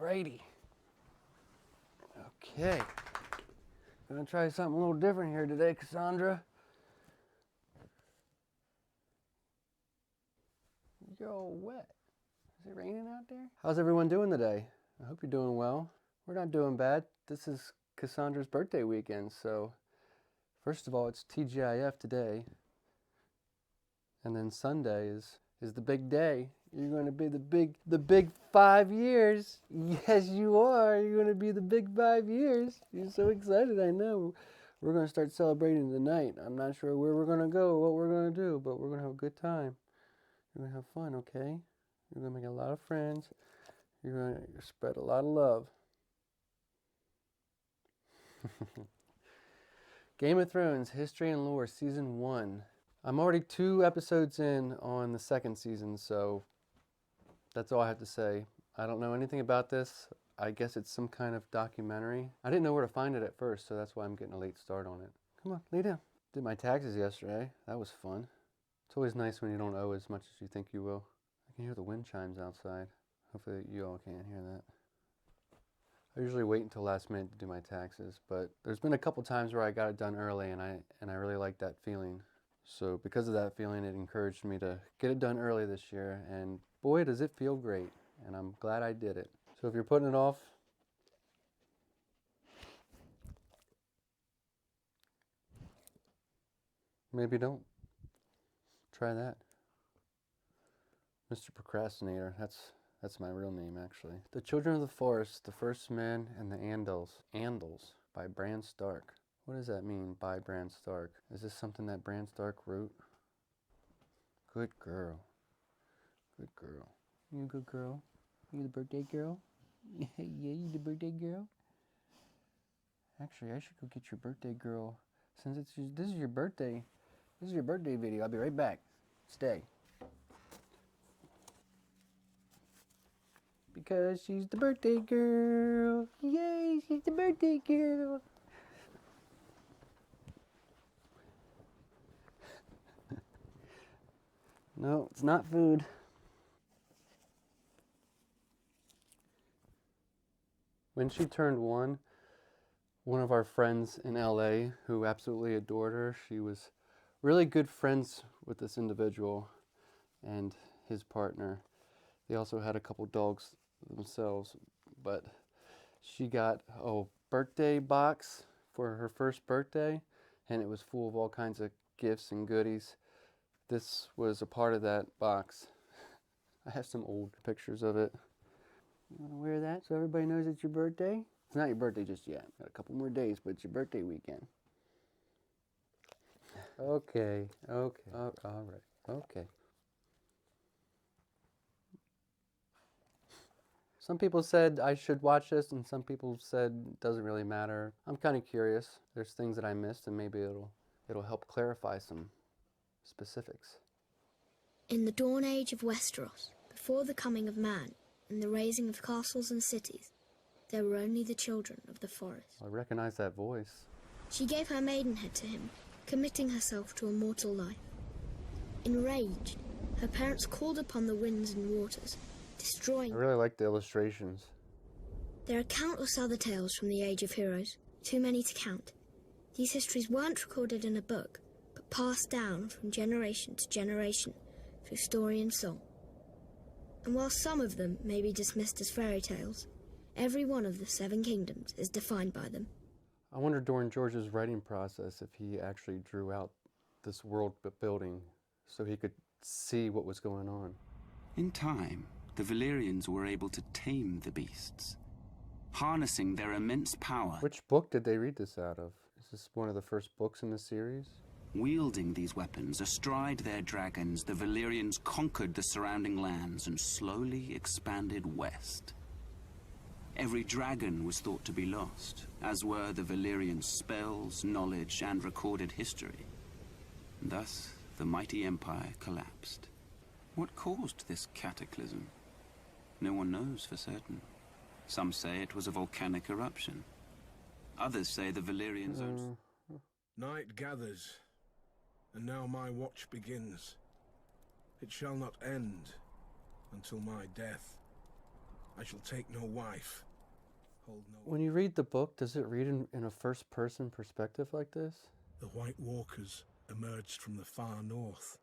Alrighty. Okay. Gonna try something a little different here today, Cassandra. You're all wet. Is it raining out there? How's everyone doing today? I hope you're doing well. We're not doing bad. This is Cassandra's birthday weekend, so first of all, it's TGIF today. And then Sunday is the big day. You're going to be the big 5 years. Yes, you are. You're going to be the big 5 years. You're so excited, I know. We're going to start celebrating tonight. I'm not sure where we're going to go or what we're going to do, but we're going to have a good time. You're going to have fun, okay? You're going to make a lot of friends. You're going to spread a lot of love. Game of Thrones, History and Lore, Season 1. I'm already 2 episodes in on the 2nd season, so that's all I have to say. I don't know anything about this. I guess it's some kind of documentary. I didn't know where to find it at first, so that's why I'm getting a late start on it. Come on, lay down. Did my taxes yesterday. That was fun. It's always nice when you don't owe as much as you think you will. I can hear the wind chimes outside. Hopefully you all can't hear that. I usually wait until last minute to do my taxes, but there's been a couple times where I got it done early, and I really like that feeling. So because of that feeling, it encouraged me to get it done early this year, and boy, does it feel great, and I'm glad I did it. So if you're putting it off, maybe don't. Try that. Mr. Procrastinator, that's my real name, actually. The Children of the Forest, The First Men, and the Andals. Andals by Bran Stark. What does that mean, by Bran Stark? Is this something that Bran Stark wrote? Good girl. Good girl. You a good girl? You the birthday girl? Yeah, you the birthday girl? Actually, I should go get your birthday girl. Since this is your birthday video. I'll be right back. Stay. Because she's the birthday girl. Yay, she's the birthday girl. No, it's not food. When she turned one of our friends in LA who absolutely adored her, she was really good friends with this individual and his partner. They also had a couple dogs themselves, but she got a birthday box for her first birthday, and it was full of all kinds of gifts and goodies. This was a part of that box. I have some old pictures of it. You want to wear that so everybody knows it's your birthday? It's not your birthday just yet. Got a couple more days, but it's your birthday weekend. Okay. All right. Okay. Some people said I should watch this, and some people said it doesn't really matter. I'm kind of curious. There's things that I missed, and maybe it'll help clarify some specifics. In the dawn age of Westeros, before the coming of man and the raising of castles and cities, there were only the children of the forest. I recognize that voice. She gave her maidenhead to him, committing herself to a mortal life. Enraged, her parents called upon the winds and waters, destroying... I really like the illustrations. There are countless other tales from the Age of Heroes, too many to count. These histories weren't recorded in a book, but passed down from generation to generation through story and song. And while some of them may be dismissed as fairy tales, every one of the 7 kingdoms is defined by them. I wonder during George's writing process if he actually drew out this world building so he could see what was going on. In time, the Valyrians were able to tame the beasts, harnessing their immense power. Which book did they read this out of? Is this one of the first books in the series? Wielding these weapons astride their dragons, the Valyrians conquered the surrounding lands and slowly expanded west. Every dragon was thought to be lost, as were the Valyrians' spells, knowledge, and recorded history. Thus, the mighty empire collapsed. What caused this cataclysm? No one knows for certain. Some say it was a volcanic eruption. Others say the Valyrians... Night gathers, and now my watch begins. It shall not end until my death. I shall take no wife. Hold no... When you read the book, does it read in a first-person perspective like this? The White Walkers emerged from the far north.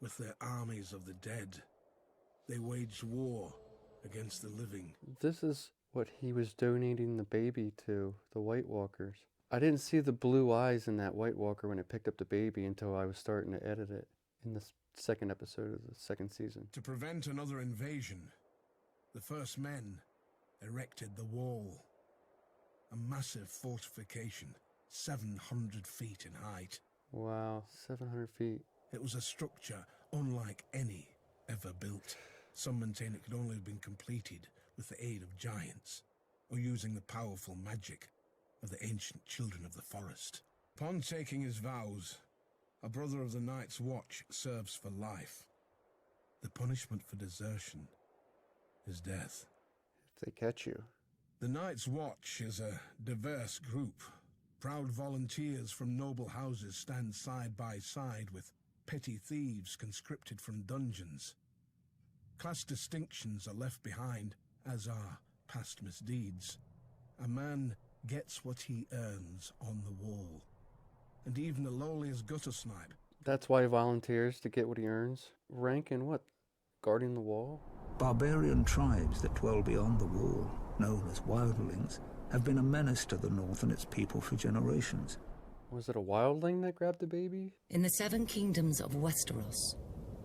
With their armies of the dead, they waged war against the living. This is what he was donating the baby to, the White Walkers. I didn't see the blue eyes in that White Walker when it picked up the baby until I was starting to edit it in the second episode of the second season. To prevent another invasion, the first men erected the Wall, a massive fortification 700 feet in height. Wow, 700 feet. It was a structure unlike any ever built. Some maintain it could only have been completed with the aid of giants, or using the powerful magic of the ancient children of the forest. Upon taking his vows, a brother of the Night's Watch serves for life. The punishment for desertion is death. If they catch you. The Night's Watch is a diverse group. Proud volunteers from noble houses stand side by side with petty thieves conscripted from dungeons. Class distinctions are left behind, as are past misdeeds. A man gets what he earns on the wall. And even the lowliest gutter snipe. That's why he volunteers, to get what he earns. Rank in what? Guarding the wall? Barbarian tribes that dwell beyond the wall, known as wildlings, have been a menace to the North and its people for generations. Was it a wildling that grabbed the baby? In the Seven Kingdoms of Westeros,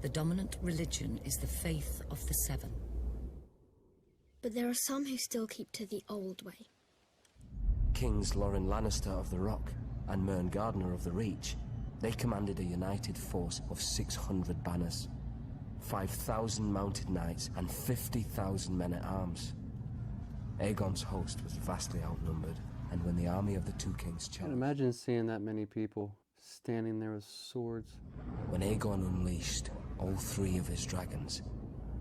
the dominant religion is the faith of the Seven. But there are some who still keep to the old way. Kings Loren Lannister of the Rock and Mern Gardner of the Reach, they commanded a united force of 600 banners, 5,000 mounted knights and 50,000 men-at-arms. Aegon's host was vastly outnumbered, and when the army of the two kings I can't charged... imagine seeing that many people standing there with swords. When Aegon unleashed all 3 of his dragons,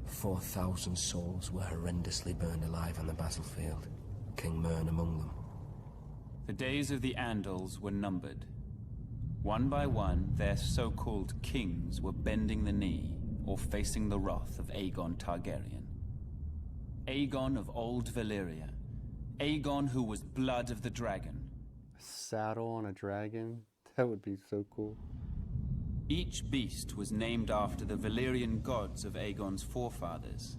4,000 souls were horrendously burned alive on the battlefield, King Mern among them. The days of the Andals were numbered. One by one, their so-called kings were bending the knee or facing the wrath of Aegon Targaryen. Aegon of Old Valyria. Aegon who was blood of the dragon. A saddle on a dragon? That would be so cool. Each beast was named after the Valyrian gods of Aegon's forefathers.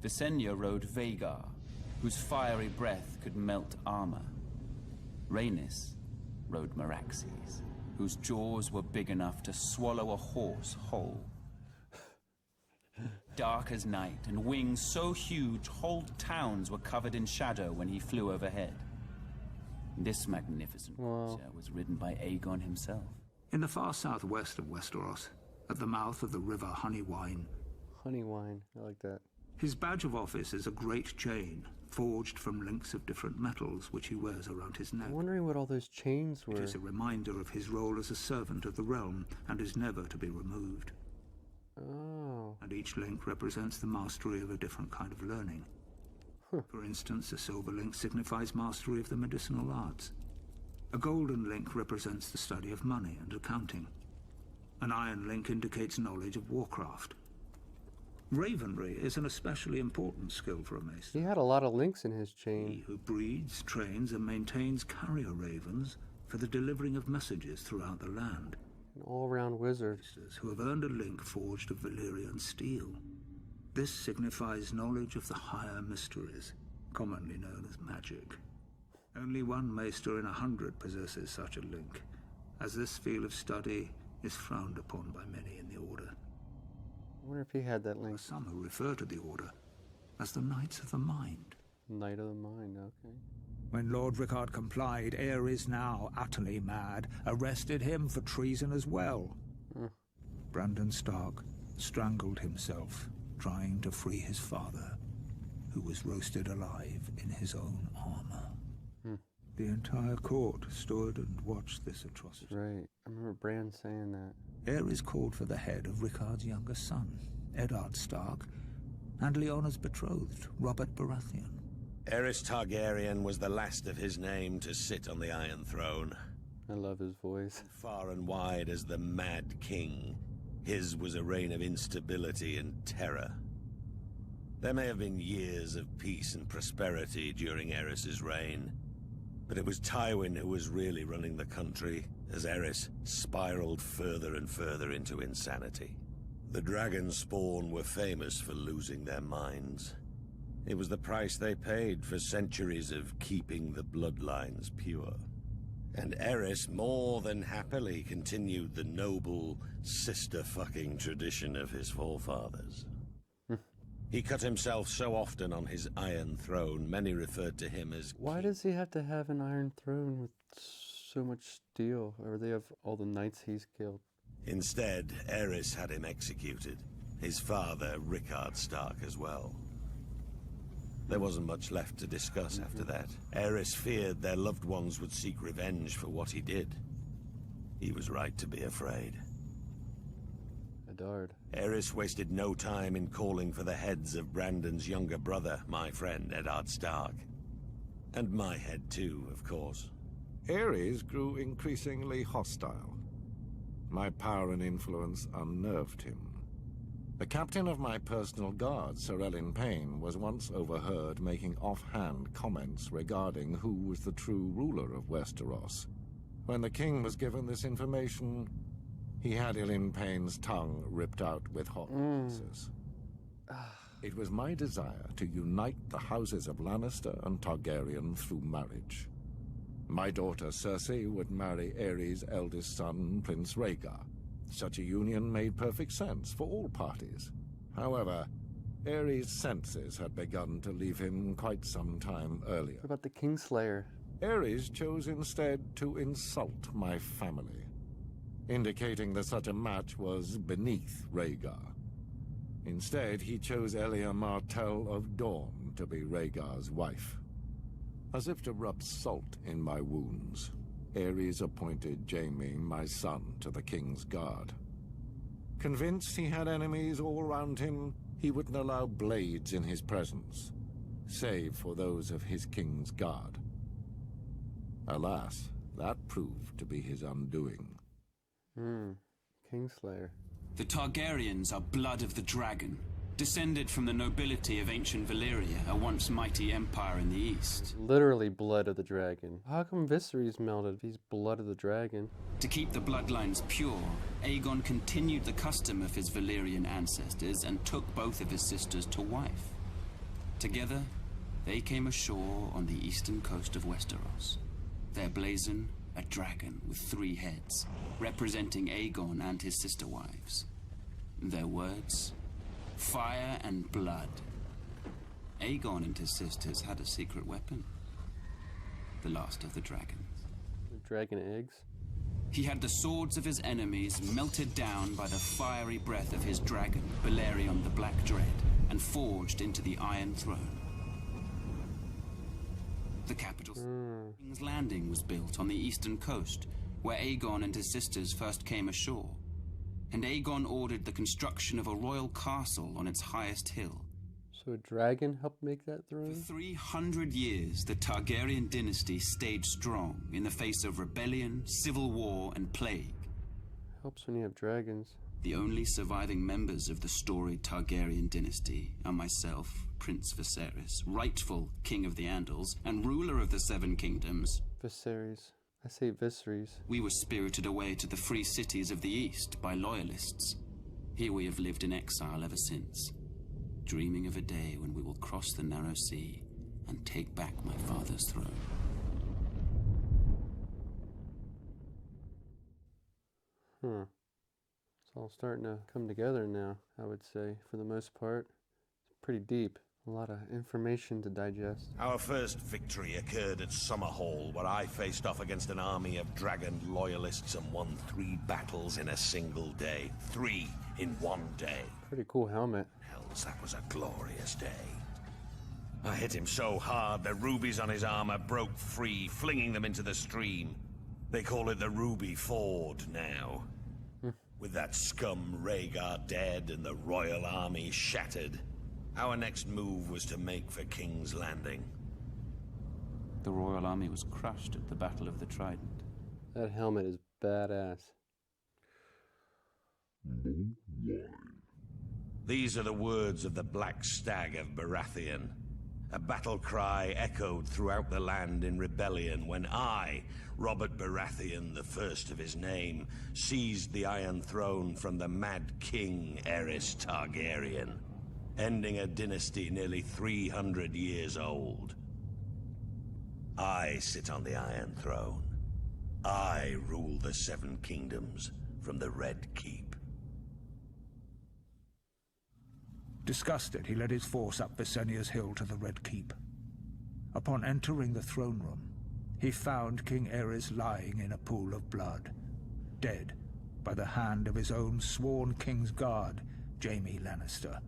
Visenya rode Vhagar, whose fiery breath could melt armor. Rhaenys rode Meraxes, whose jaws were big enough to swallow a horse whole. Dark as night, and wings so huge whole towns were covered in shadow when he flew overhead. This magnificent creature was ridden by Aegon himself. In the far southwest of Westeros, at the mouth of the river Honeywine. Honeywine, I like that. His badge of office is a great chain, forged from links of different metals, which he wears around his neck. I'm wondering what all those chains were. It is a reminder of his role as a servant of the realm, and is never to be removed. Oh. And each link represents the mastery of a different kind of learning. For instance, a silver link signifies mastery of the medicinal arts. A golden link represents the study of money and accounting. An iron link indicates knowledge of warcraft. Ravenry is an especially important skill for a maester. He had a lot of links in his chain. He who breeds, trains, and maintains carrier ravens for the delivering of messages throughout the land. An all-round wizard. Who have earned a link forged of Valyrian steel. This signifies knowledge of the higher mysteries, commonly known as magic. Only one maester in 100 possesses such a link, as this field of study is frowned upon by many in the Order. I wonder if he had that link. Some who refer to the Order as the Knights of the Mind. Knight of the Mind, okay. When Lord Rickard complied, Aerys, now utterly mad, arrested him for treason as well. Brandon Stark strangled himself, trying to free his father, who was roasted alive in his own armor. The entire court stood and watched this atrocity. Right. I remember Bran saying that. Aerys called for the head of Rickard's younger son, Eddard Stark, and Lyanna's betrothed, Robert Baratheon. Aerys Targaryen was the last of his name to sit on the Iron Throne. I love his voice. Far and wide as the Mad King, his was a reign of instability and terror. There may have been years of peace and prosperity during Eris's reign, but it was Tywin who was really running the country as Eris spiraled further and further into insanity. The dragon spawn were famous for losing their minds. It was the price they paid for centuries of keeping the bloodlines pure. And Eris more than happily continued the noble sister-fucking tradition of his forefathers. He cut himself so often on his Iron Throne, many referred to him as... Why does he have to have an Iron Throne with so much steel? Or they have all the knights he's killed? Instead, Eris had him executed. His father, Rickard Stark, as well. There wasn't much left to discuss after that. Eris feared their loved ones would seek revenge for what he did. He was right to be afraid. Eddard. Eris wasted no time in calling for the heads of Brandon's younger brother, my friend Eddard Stark. And my head too, of course. Ares grew increasingly hostile. My power and influence unnerved him. The captain of my personal guard, Sir Elin Payne, was once overheard making offhand comments regarding who was the true ruler of Westeros. When the king was given this information, he had Elin Payne's tongue ripped out with hot pincers. It was my desire to unite the houses of Lannister and Targaryen through marriage. My daughter Cersei would marry Aerys' eldest son, Prince Rhaegar. Such a union made perfect sense for all parties. However, Aerys' senses had begun to leave him quite some time earlier. What about the Kingslayer? Aerys chose instead to insult my family, indicating that such a match was beneath Rhaegar. Instead, he chose Elia Martell of Dorne to be Rhaegar's wife. As if to rub salt in my wounds, Aerys appointed Jaime, my son, to the King's Guard. Convinced he had enemies all around him, he wouldn't allow blades in his presence, save for those of his King's Guard. Alas, that proved to be his undoing. Kingslayer. The Targaryens are blood of the dragon, descended from the nobility of ancient Valyria, a once mighty empire in the east. Literally blood of the dragon. How come Viserys melted if he's blood of the dragon? To keep the bloodlines pure, Aegon continued the custom of his Valyrian ancestors and took both of his sisters to wife. Together, they came ashore on the eastern coast of Westeros. Their blazon, a dragon with 3 heads, representing Aegon and his sister wives. Their words, fire and blood. Aegon and his sisters had a secret weapon. The last of the dragons. The dragon eggs? He had the swords of his enemies melted down by the fiery breath of his dragon, Balerion the Black Dread, and forged into the Iron Throne. The capital King's Landing was built on the eastern coast, where Aegon and his sisters first came ashore. And Aegon ordered the construction of a royal castle on its highest hill. So a dragon helped make that throne? For 300 years, the Targaryen dynasty stayed strong in the face of rebellion, civil war, and plague. Helps when you have dragons. The only surviving members of the storied Targaryen dynasty are myself, Prince Viserys, rightful King of the Andals, and ruler of the 7 Kingdoms. Viserys. I say Viserys. We were spirited away to the free cities of the East by loyalists. Here we have lived in exile ever since, dreaming of a day when we will cross the narrow sea and take back my father's throne. It's all starting to come together now, I would say, for the most part. It's pretty deep. A lot of information to digest. Our first victory occurred at Summerhall, where I faced off against an army of dragon loyalists and won 3 battles in a single day. 3 in one day. Pretty cool helmet. Hells, that was a glorious day. I hit him so hard, the rubies on his armor broke free, flinging them into the stream. They call it the Ruby Ford now. With that scum Rhaegar dead and the royal army shattered, our next move was to make for King's Landing. The royal army was crushed at the Battle of the Trident. That helmet is badass. These are the words of the Black Stag of Baratheon. A battle cry echoed throughout the land in rebellion when I, Robert Baratheon, the first of his name, seized the Iron Throne from the Mad King Aerys Targaryen, ending a dynasty nearly 300 years old. I sit on the Iron Throne. I rule the Seven Kingdoms from the Red Keep. Disgusted, he led his force up Visenya's hill to the Red Keep. Upon entering the throne room, he found King Aerys lying in a pool of blood, dead by the hand of his own sworn king's guard, Jaime Lannister,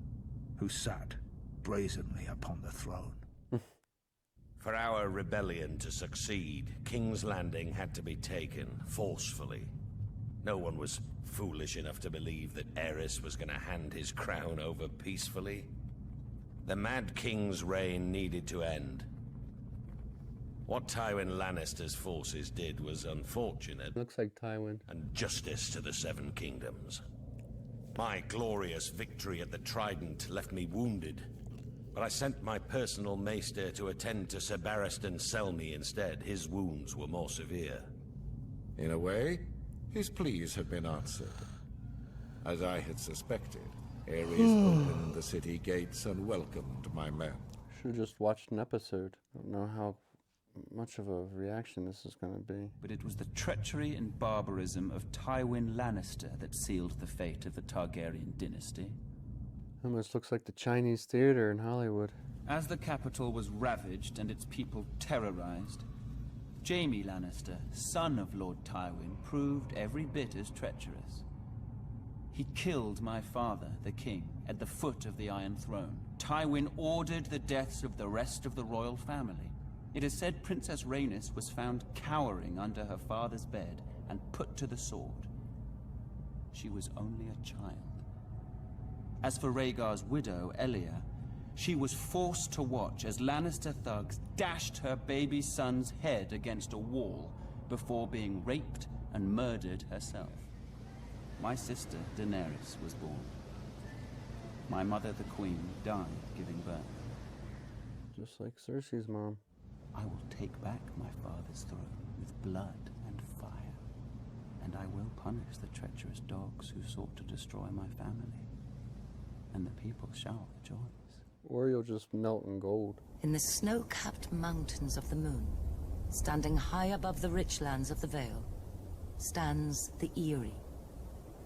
who sat brazenly upon the throne. For our rebellion to succeed, King's Landing had to be taken forcefully. No one was foolish enough to believe that Aerys was going to hand his crown over peacefully. The Mad King's reign needed to end. What Tywin Lannister's forces did was unfortunate. Looks like Tywin. And justice to the Seven Kingdoms. My glorious victory at the Trident left me wounded, but I sent my personal maester to attend to Ser Barristan Selmy instead. His wounds were more severe. In a way, his pleas have been answered. As I had suspected, Aerys opened the city gates and welcomed my men. Should have just watched an episode. I don't know how much of a reaction this is going to be. But it was the treachery and barbarism of Tywin Lannister that sealed the fate of the Targaryen dynasty. Almost looks like the Chinese theater in Hollywood. As the capital was ravaged and its people terrorized, Jaime Lannister, son of Lord Tywin, proved every bit as treacherous. He killed my father, the king, at the foot of the Iron Throne. Tywin ordered the deaths of the rest of the royal family. It is said Princess Rhaenys was found cowering under her father's bed and put to the sword. She was only a child. As for Rhaegar's widow, Elia, she was forced to watch as Lannister thugs dashed her baby son's head against a wall before being raped and murdered herself. My sister, Daenerys, was born. My mother, the Queen, died giving birth. Just like Cersei's mom. I will take back my father's throne with blood and fire, and I will punish the treacherous dogs who sought to destroy my family, and the people shall rejoice. Or you'll just melt in gold. In the snow-capped mountains of the moon, standing high above the rich lands of the Vale, stands the Eyrie,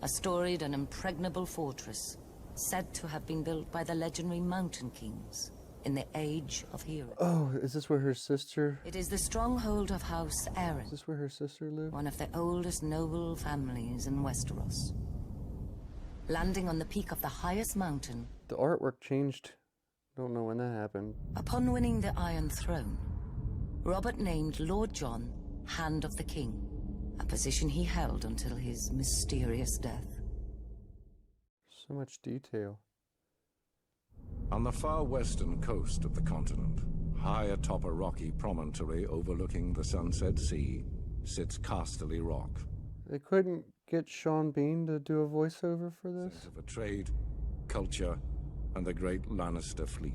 a storied and impregnable fortress said to have been built by the legendary Mountain Kings in the Age of Heroes. Oh, is this where her sister... It is the stronghold of House Arryn. Is this where her sister lived? One of the oldest noble families in Westeros. Landing on the peak of the highest mountain... The artwork changed. Don't know when that happened. Upon winning the Iron Throne, Robert named Lord Jon Hand of the King, a position he held until his mysterious death. So much detail. On the far western coast of the continent, high atop a rocky promontory overlooking the Sunset Sea, sits Casterly Rock. They couldn't get Sean Bean to do a voiceover for this? Sense of a trade, culture, and the great Lannister fleet.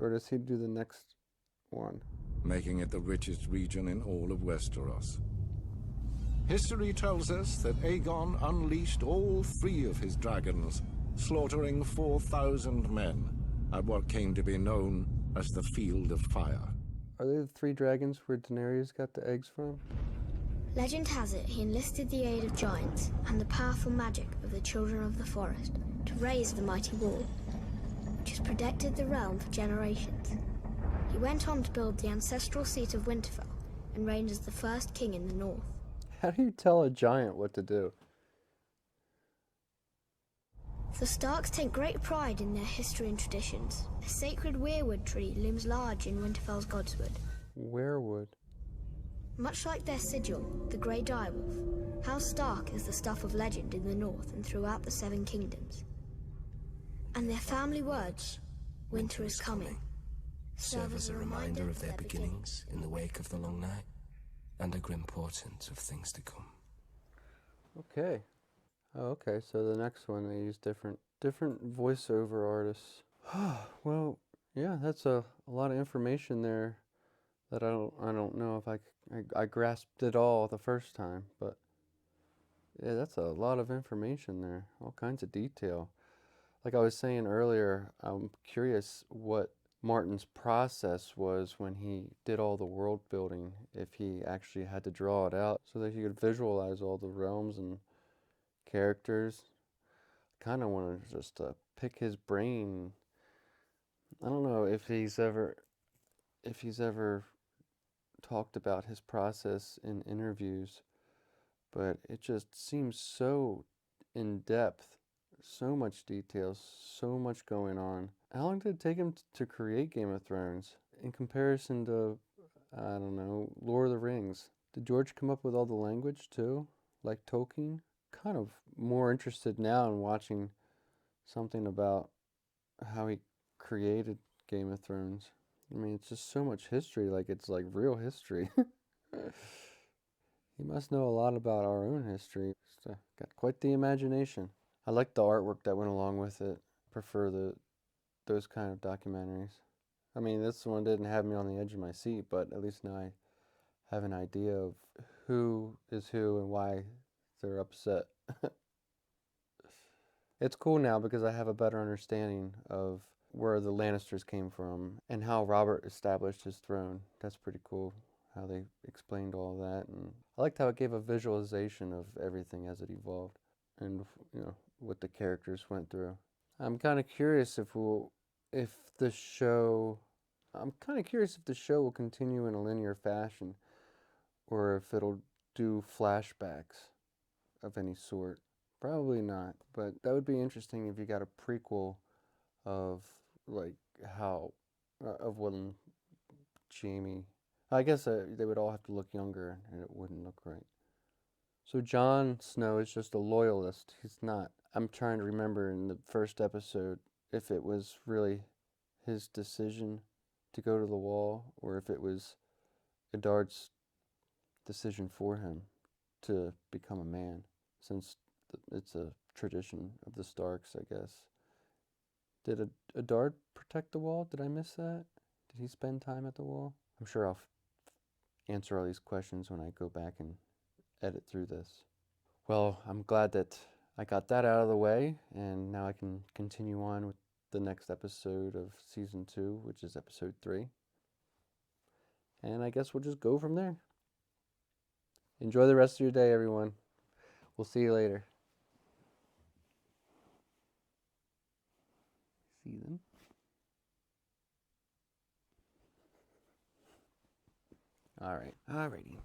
Or does he do the next one? Making it the richest region in all of Westeros. History tells us that Aegon unleashed all 3 of his dragons, slaughtering 4,000 men at what came to be known as the Field of Fire. Are they the 3 dragons where Daenerys got the eggs from? Legend has it he enlisted the aid of giants and the powerful magic of the Children of the Forest to raise the mighty wall, which has protected the realm for generations. He went on to build the ancestral seat of Winterfell and reigned as the first king in the north. How do you tell a giant what to do? The Starks take great pride in their history and traditions. A sacred weirwood tree looms large in Winterfell's Godswood. Weirwood? Much like their sigil, the Grey Direwolf, House Stark is the stuff of legend in the north and throughout the 7 kingdoms. And their family words, winter is coming, serve as a reminder of their beginnings in the wake of the long night, and a grim portent of things to come. Okay. Oh, okay, so the next one they use different different voiceover artists. Well, yeah, that's a lot of information there that I don't know if I grasped it all the first time, but yeah, that's a lot of information there, all kinds of detail. Like I was saying earlier, I'm curious what Martin's process was when he did all the world building, if he actually had to draw it out so that he could visualize all the realms and characters. Kind of want to just pick his brain. I don't know if he's ever talked about his process in interviews, but it just seems so in depth, so much detail, so much going on. How long did it take him to create Game of Thrones in comparison to, I don't know, Lord of the Rings? Did George come up with all the language too, like Tolkien? Kind of more interested now in watching something about how he created Game of Thrones. I mean, it's just so much history, like it's like real history. He must know a lot about our own history. Got quite the imagination. I like the artwork that went along with it. Prefer those kind of documentaries. I mean, this one didn't have me on the edge of my seat, but at least now I have an idea of who is who and why they're upset. It's cool now because I have a better understanding of where the Lannisters came from and how Robert established his throne. That's pretty cool, how they explained all that. And I liked how it gave a visualization of everything as it evolved and, you know, what the characters went through. I'm kind of curious if the show will continue in a linear fashion or if it'll do flashbacks of any sort. Probably not, but that would be interesting if you got a prequel of like how of when Jamie. I guess they would all have to look younger, and it wouldn't look right. So Jon Snow is just a loyalist. He's not. I'm trying to remember in the first episode if it was really his decision to go to the wall, or if it was Eddard's decision for him to become a man, since it's a tradition of the Starks, I guess. Did Eddard protect the wall? Did I miss that? Did he spend time at the wall? I'm sure I'll answer all these questions when I go back and edit through this. Well, I'm glad that I got that out of the way, and now I can continue on with the next episode of Season 2, which is Episode 3. And I guess we'll just go from there. Enjoy the rest of your day, everyone. We'll see you later. See them. All right. Alrighty.